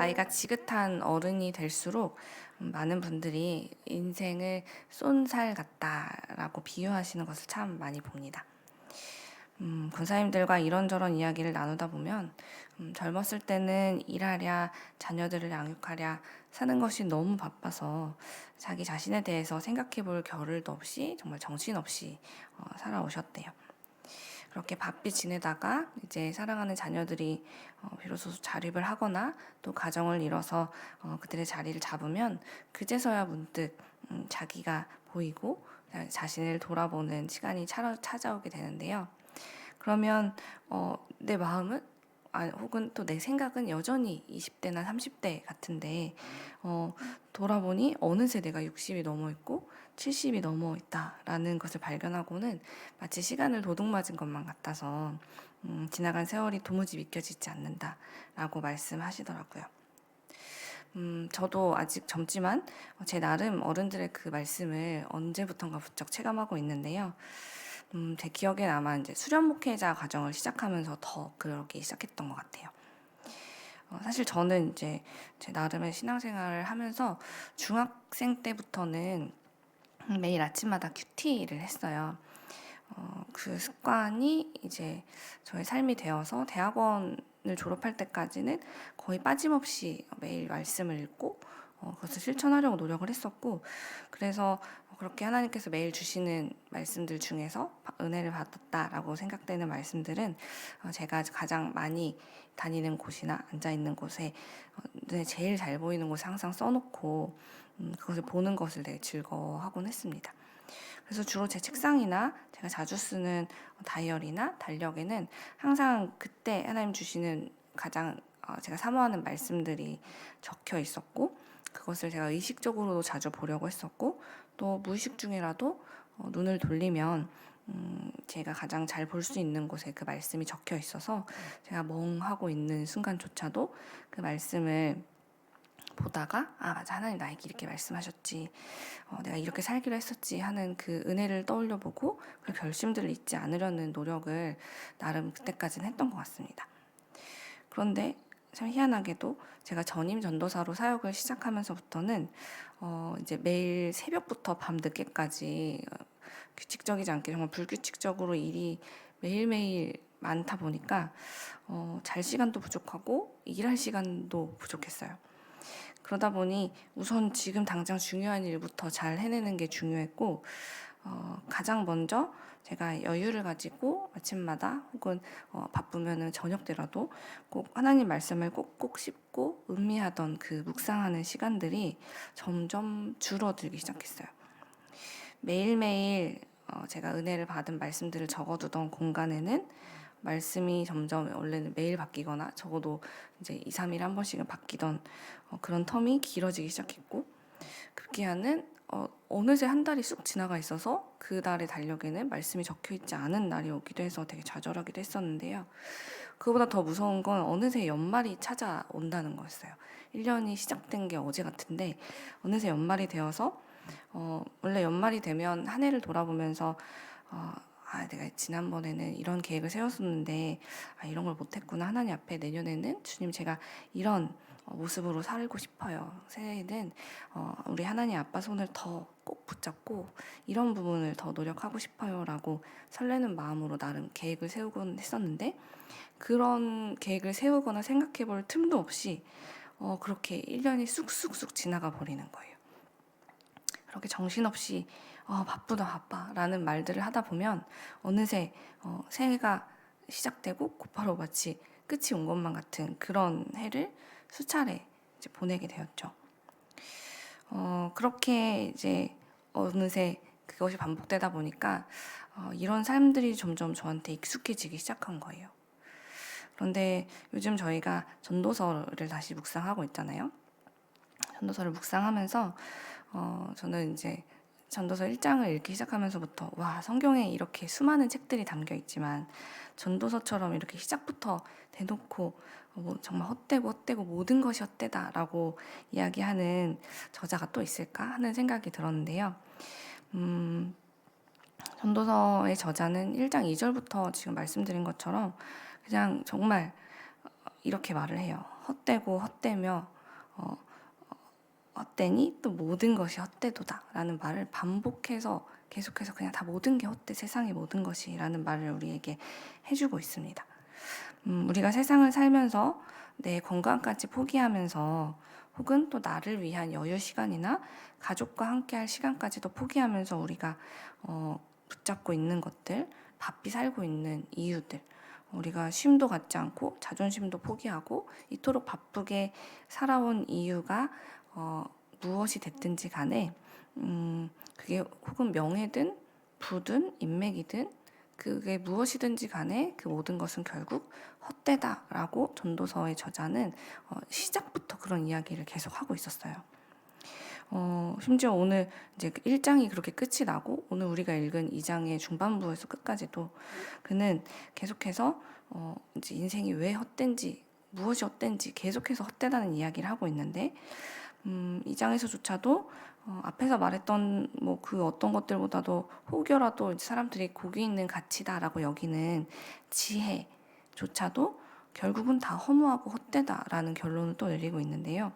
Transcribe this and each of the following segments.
나이가 지긋한 어른이 될수록 많은 분들이 인생을 쏜살 같다라고 비유하시는 것을 참 많이 봅니다. 권사님들과 이런저런 이야기를 나누다 보면 젊었을 때는 일하랴, 자녀들을 양육하랴 사는 것이 너무 바빠서 자기 자신에 대해서 생각해 볼 겨를도 없이 정말 정신없이 살아오셨대요. 그렇게 바삐 지내다가 이제 사랑하는 자녀들이 비로소 자립을 하거나 또 가정을 이뤄서 그들의 자리를 잡으면 그제서야 문득 자기가 보이고 자신을 돌아보는 시간이 찾아오게 되는데요. 그러면 내 마음은 혹은 또 내 생각은 여전히 20대나 30대 같은데 돌아보니 어느새 내가 60이 넘어 있고 70이 넘어 있다라는 것을 발견하고는 마치 시간을 도둑맞은 것만 같아서 지나간 세월이 도무지 믿겨지지 않는다라고 말씀하시더라고요. 저도 아직 젊지만 제 나름 어른들의 그 말씀을 언제부턴가 부쩍 체감하고 있는데요. 제 기억엔 아마 이제 수련 목회자 과정을 시작하면서 더 그러기 시작했던 것 같아요. 사실 저는 이제 제 나름의 신앙생활을 하면서 중학생 때부터는 매일 아침마다 큐티를 했어요. 그 습관이 이제 저의 삶이 되어서 대학원을 졸업할 때까지는 거의 빠짐없이 매일 말씀을 읽고 그것을 실천하려고 노력을 했었고, 그래서 그렇게 하나님께서 매일 주시는 말씀들 중에서 은혜를 받았다라고 생각되는 말씀들은 제가 가장 많이 다니는 곳이나 앉아있는 곳에 눈에 제일 잘 보이는 곳에 항상 써놓고 그것을 보는 것을 되게 즐거워하곤 했습니다. 그래서 주로 제 책상이나 제가 자주 쓰는 다이어리나 달력에는 항상 그때 하나님 주시는 가장 제가 사모하는 말씀들이 적혀 있었고, 그것을 제가 의식적으로도 자주 보려고 했었고, 또 무의식 중이라도 눈을 돌리면 제가 가장 잘 볼 수 있는 곳에 그 말씀이 적혀 있어서 제가 멍하고 있는 순간조차도 그 말씀을 보다가 맞아, 하나님 나에게 이렇게 말씀하셨지, 내가 이렇게 살기로 했었지 하는 그 은혜를 떠올려 보고 그 결심들을 잊지 않으려는 노력을 나름 그때까지는 했던 것 같습니다. 그런데 참 희한하게도 제가 전임 전도사로 사역을 시작하면서부터는 이제 매일 새벽부터 밤 늦게까지 규칙적이지 않게 정말 불규칙적으로 일이 매일매일 많다 보니까 잘 시간도 부족하고 일할 시간도 부족했어요. 그러다 보니 우선 지금 당장 중요한 일부터 잘 해내는 게 중요했고, 가장 먼저 제가 여유를 가지고 아침마다 혹은 바쁘면은 저녁 때라도 꼭 하나님 말씀을 꼭꼭 씹고 음미하던 그 묵상하는 시간들이 점점 줄어들기 시작했어요. 매일매일 제가 은혜를 받은 말씀들을 적어두던 공간에는 말씀이 점점 원래는 매일 바뀌거나 적어도 이제 2, 3일에 한 번씩은 바뀌던 그런 텀이 길어지기 시작했고, 급기야는 어느새 한 달이 쑥 지나가 있어서 그 달의 달력에는 말씀이 적혀 있지 않은 날이 오기도 해서 되게 좌절하기도 했었는데요. 그보다 더 무서운 건 어느새 연말이 찾아온다는 거였어요. 1년이 시작된 게 어제 같은데 어느새 연말이 되어서 원래 연말이 되면 한 해를 돌아보면서 내가 지난번에는 이런 계획을 세웠었는데 이런 걸 못했구나. 하나님 앞에 내년에는 주님 제가 이런 모습으로 살고 싶어요. 새해에는 우리 하나님 아빠 손을 더 꼭 붙잡고 이런 부분을 더 노력하고 싶어요 라고 설레는 마음으로 나름 계획을 세우곤 했었는데, 그런 계획을 세우거나 생각해 볼 틈도 없이 그렇게 1년이 쑥쑥쑥 지나가 버리는 거예요. 그렇게 정신없이 바쁘다 바빠 라는 말들을 하다 보면 어느새 새해가 시작되고 곧바로 마치 끝이 온 것만 같은 그런 해를 수차례 이제 보내게 되었죠. 그렇게 이제 어느새 그것이 반복되다 보니까 이런 삶들이 점점 저한테 익숙해지기 시작한 거예요. 그런데 요즘 저희가 전도서를 다시 묵상하고 있잖아요. 전도서를 묵상하면서 저는 이제 전도서 1장을 읽기 시작하면서부터 성경에 이렇게 수많은 책들이 담겨 있지만 전도서처럼 이렇게 시작부터 대놓고 정말 헛되고 모든 것이 헛되다라고 이야기하는 저자가 또 있을까 하는 생각이 들었는데요. 전도서의 저자는 1장 2절부터 지금 말씀드린 것처럼 그냥 정말 이렇게 말을 해요. 헛되고 헛되며 헛되니 또 모든 것이 헛되도다라는 말을 반복해서 계속해서 그냥 다 모든 게 헛돼, 세상의 모든 것이라는 말을 우리에게 해주고 있습니다. 우리가 세상을 살면서 내 건강까지 포기하면서 혹은 또 나를 위한 여유 시간이나 가족과 함께할 시간까지도 포기하면서 우리가 붙잡고 있는 것들, 바삐 살고 있는 이유들, 우리가 쉼도 갖지 않고 자존심도 포기하고 이토록 바쁘게 살아온 이유가 무엇이 됐든지 간에 그게 혹은 명예든 부든 인맥이든 그게 무엇이든지 간에 그 모든 것은 결국 헛되다라고 전도서의 저자는 시작부터 그런 이야기를 계속 하고 있었어요. 심지어 오늘 이제 1장이 그렇게 끝이 나고 오늘 우리가 읽은 2장의 중반부에서 끝까지도 그는 계속해서 이제 인생이 왜 헛된지 무엇이 헛된지 계속해서 헛되다는 이야기를 하고 있는데 2장에서조차도 앞에서 말했던 뭐 그 어떤 것들보다도 혹여라도 사람들이 고기 있는 가치다라고 여기는 지혜조차도 결국은 다 허무하고 헛되다라는 결론을 또 내리고 있는데요.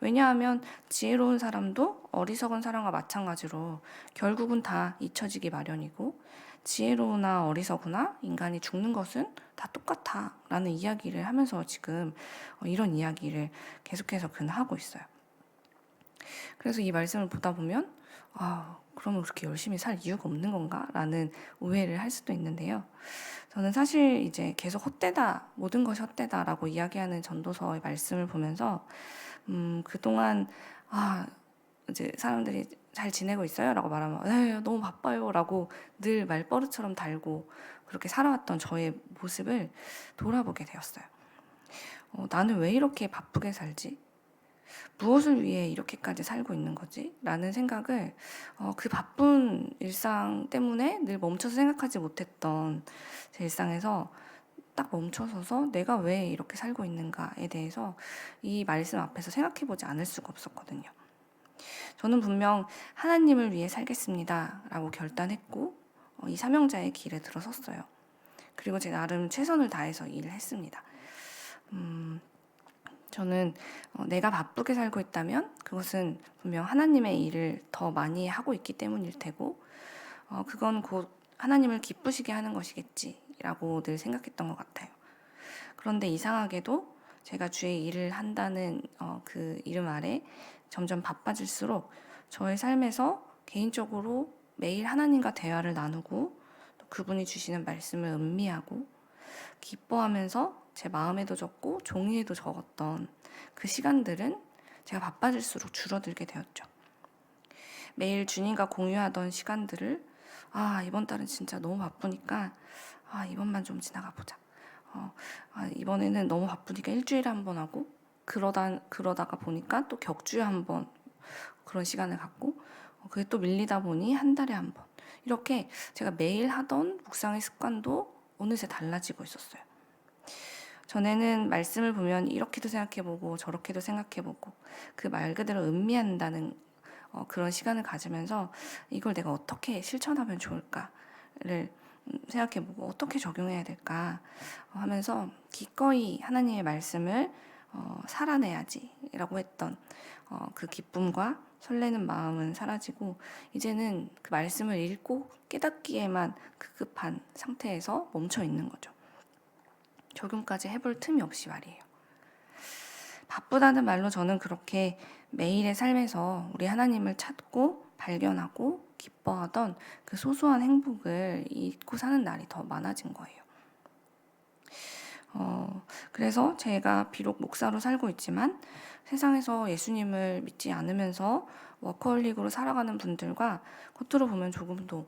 왜냐하면 지혜로운 사람도 어리석은 사람과 마찬가지로 결국은 다 잊혀지기 마련이고 지혜로우나 어리석으나 인간이 죽는 것은 다 똑같아 라는 이야기를 하면서 지금 이런 이야기를 계속해서 그는 하고 있어요. 그래서 이 말씀을 보다 보면 그러면 그렇게 열심히 살 이유가 없는 건가? 라는 오해를 할 수도 있는데요. 저는 사실 이제 계속 헛되다, 모든 것이 헛되다라고 이야기하는 전도서의 말씀을 보면서 그동안 이제 사람들이 잘 지내고 있어요? 라고 말하면 네, 너무 바빠요 라고 늘 말버릇처럼 달고 그렇게 살아왔던 저의 모습을 돌아보게 되었어요. 나는 왜 이렇게 바쁘게 살지? 무엇을 위해 이렇게까지 살고 있는 거지? 라는 생각을 그 바쁜 일상 때문에 늘 멈춰서 생각하지 못했던 제 일상에서 딱 멈춰서서 내가 왜 이렇게 살고 있는가에 대해서 이 말씀 앞에서 생각해보지 않을 수가 없었거든요. 저는 분명 하나님을 위해 살겠습니다 라고 결단했고 이 사명자의 길에 들어섰어요. 그리고 제 나름 최선을 다해서 일을 했습니다. 저는 내가 바쁘게 살고 있다면 그것은 분명 하나님의 일을 더 많이 하고 있기 때문일 테고 그건 곧 하나님을 기쁘시게 하는 것이겠지라고 늘 생각했던 것 같아요. 그런데 이상하게도 제가 주의 일을 한다는 그 이름 아래 점점 바빠질수록 저의 삶에서 개인적으로 매일 하나님과 대화를 나누고 또 그분이 주시는 말씀을 음미하고 기뻐하면서 제 마음에도 적고 종이에도 적었던 그 시간들은 제가 바빠질수록 줄어들게 되었죠. 매일 주님과 공유하던 시간들을 이번 달은 진짜 너무 바쁘니까 이번만 좀 지나가 보자. 이번에는 너무 바쁘니까 일주일에 한 번 하고 그러다가 보니까 또 격주에 한 번 그런 시간을 갖고 그게 또 밀리다 보니 한 달에 한 번 이렇게 제가 매일 하던 묵상의 습관도 어느새 달라지고 있었어요. 전에는 말씀을 보면 이렇게도 생각해보고 저렇게도 생각해보고 그 말 그대로 음미한다는 그런 시간을 가지면서 이걸 내가 어떻게 실천하면 좋을까를 생각해보고 어떻게 적용해야 될까 하면서 기꺼이 하나님의 말씀을 살아내야지라고 했던 그 기쁨과 설레는 마음은 사라지고 이제는 그 말씀을 읽고 깨닫기에만 급급한 상태에서 멈춰 있는 거죠. 적용까지 해볼 틈이 없이 말이에요. 바쁘다는 말로 저는 그렇게 매일의 삶에서 우리 하나님을 찾고 발견하고 기뻐하던 그 소소한 행복을 잊고 사는 날이 더 많아진 거예요. 그래서 제가 비록 목사로 살고 있지만 세상에서 예수님을 믿지 않으면서 워커홀릭으로 살아가는 분들과 겉으로 보면 조금도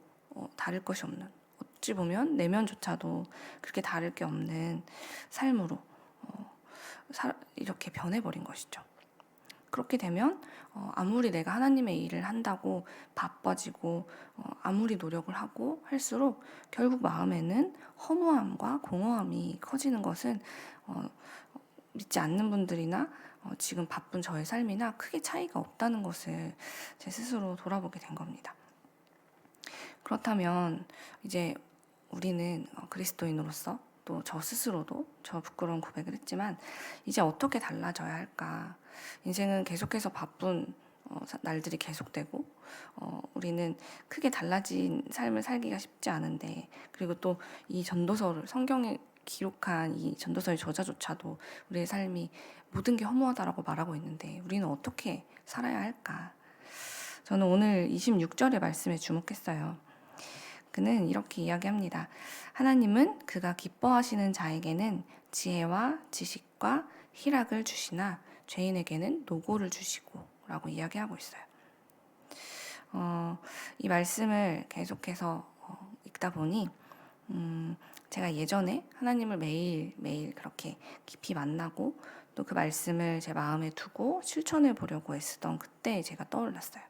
다를 것이 없는, 어찌 보면 내면조차도 그렇게 다를 게 없는 삶으로 이렇게 변해버린 것이죠. 그렇게 되면 아무리 내가 하나님의 일을 한다고 바빠지고 아무리 노력을 하고 할수록 결국 마음에는 허무함과 공허함이 커지는 것은 믿지 않는 분들이나 지금 바쁜 저의 삶이나 크게 차이가 없다는 것을 제 스스로 돌아보게 된 겁니다. 그렇다면 이제 우리는 그리스도인으로서 또 저 스스로도 저 부끄러운 고백을 했지만 이제 어떻게 달라져야 할까? 인생은 계속해서 바쁜 날들이 계속되고 우리는 크게 달라진 삶을 살기가 쉽지 않은데, 그리고 또 이 전도서를 성경에 기록한 이 전도서의 저자조차도 우리의 삶이 모든 게 허무하다라고 말하고 있는데 우리는 어떻게 살아야 할까? 저는 오늘 26절의 말씀에 주목했어요. 그는 이렇게 이야기합니다. 하나님은 그가 기뻐하시는 자에게는 지혜와 지식과 희락을 주시나 죄인에게는 노고를 주시고 라고 이야기하고 있어요. 이 말씀을 계속해서 읽다 보니 제가 예전에 하나님을 매일매일 그렇게 깊이 만나고 또 그 말씀을 제 마음에 두고 실천해 보려고 애쓰던 그때 제가 떠올랐어요.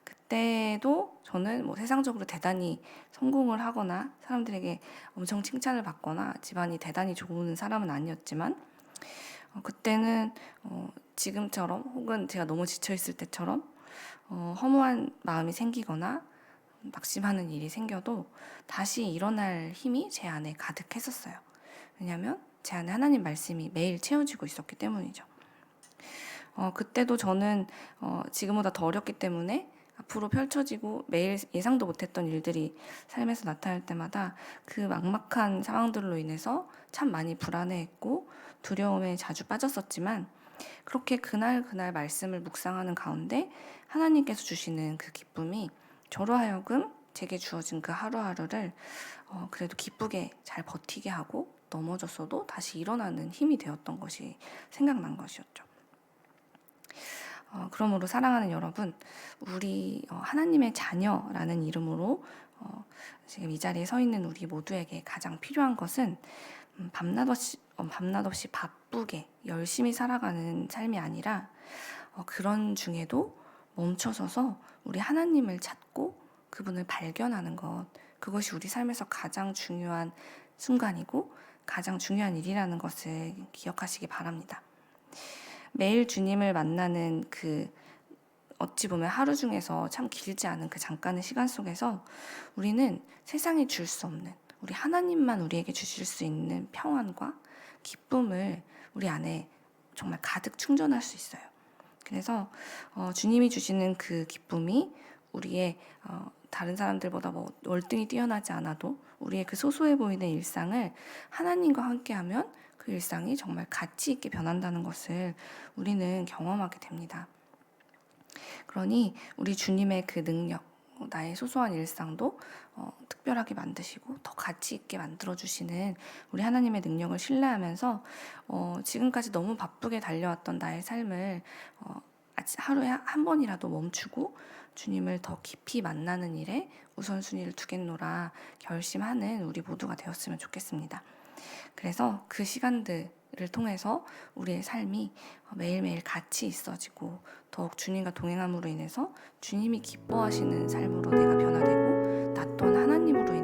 그때도 저는 뭐 세상적으로 대단히 성공을 하거나 사람들에게 엄청 칭찬을 받거나 집안이 대단히 좋은 사람은 아니었지만 그때는 지금처럼 혹은 제가 너무 지쳐있을 때처럼 허무한 마음이 생기거나 낙심하는 일이 생겨도 다시 일어날 힘이 제 안에 가득했었어요. 왜냐하면 제 안에 하나님 말씀이 매일 채워지고 있었기 때문이죠. 그때도 저는 지금보다 더 어렵기 때문에 앞으로 펼쳐지고 매일 예상도 못했던 일들이 삶에서 나타날 때마다 그 막막한 상황들로 인해서 참 많이 불안해했고 두려움에 자주 빠졌었지만, 그렇게 그날 말씀을 묵상하는 가운데 하나님께서 주시는 그 기쁨이 저로 하여금 제게 주어진 그 하루하루를 그래도 기쁘게 잘 버티게 하고 넘어졌어도 다시 일어나는 힘이 되었던 것이 생각난 것이었죠. 그러므로 사랑하는 여러분, 우리 하나님의 자녀라는 이름으로 지금 이 자리에 서 있는 우리 모두에게 가장 필요한 것은 밤낮 없이 바쁘게 열심히 살아가는 삶이 아니라 그런 중에도 멈춰서서 우리 하나님을 찾고 그분을 발견하는 것, 그것이 우리 삶에서 가장 중요한 순간이고 가장 중요한 일이라는 것을 기억하시기 바랍니다. 매일 주님을 만나는 그 어찌 보면 하루 중에서 참 길지 않은 그 잠깐의 시간 속에서 우리는 세상이 줄 수 없는, 우리 하나님만 우리에게 주실 수 있는 평안과 기쁨을 우리 안에 정말 가득 충전할 수 있어요. 그래서 주님이 주시는 그 기쁨이 우리의 다른 사람들보다 뭐 월등히 뛰어나지 않아도 우리의 그 소소해 보이는 일상을 하나님과 함께하면 그 일상이 정말 가치 있게 변한다는 것을 우리는 경험하게 됩니다. 그러니 우리 주님의 그 능력, 나의 소소한 일상도 특별하게 만드시고 더 가치 있게 만들어주시는 우리 하나님의 능력을 신뢰하면서 지금까지 너무 바쁘게 달려왔던 나의 삶을 하루에 한 번이라도 멈추고 주님을 더 깊이 만나는 일에 우선순위를 두겠노라 결심하는 우리 모두가 되었으면 좋겠습니다. 그래서 그 시간들을 통해서 우리의 삶이 매일매일 가치 있어지고 더욱 주님과 동행함으로 인해서 주님이 기뻐하시는 삶으로 내가 변화되고 나 또한 하나님으로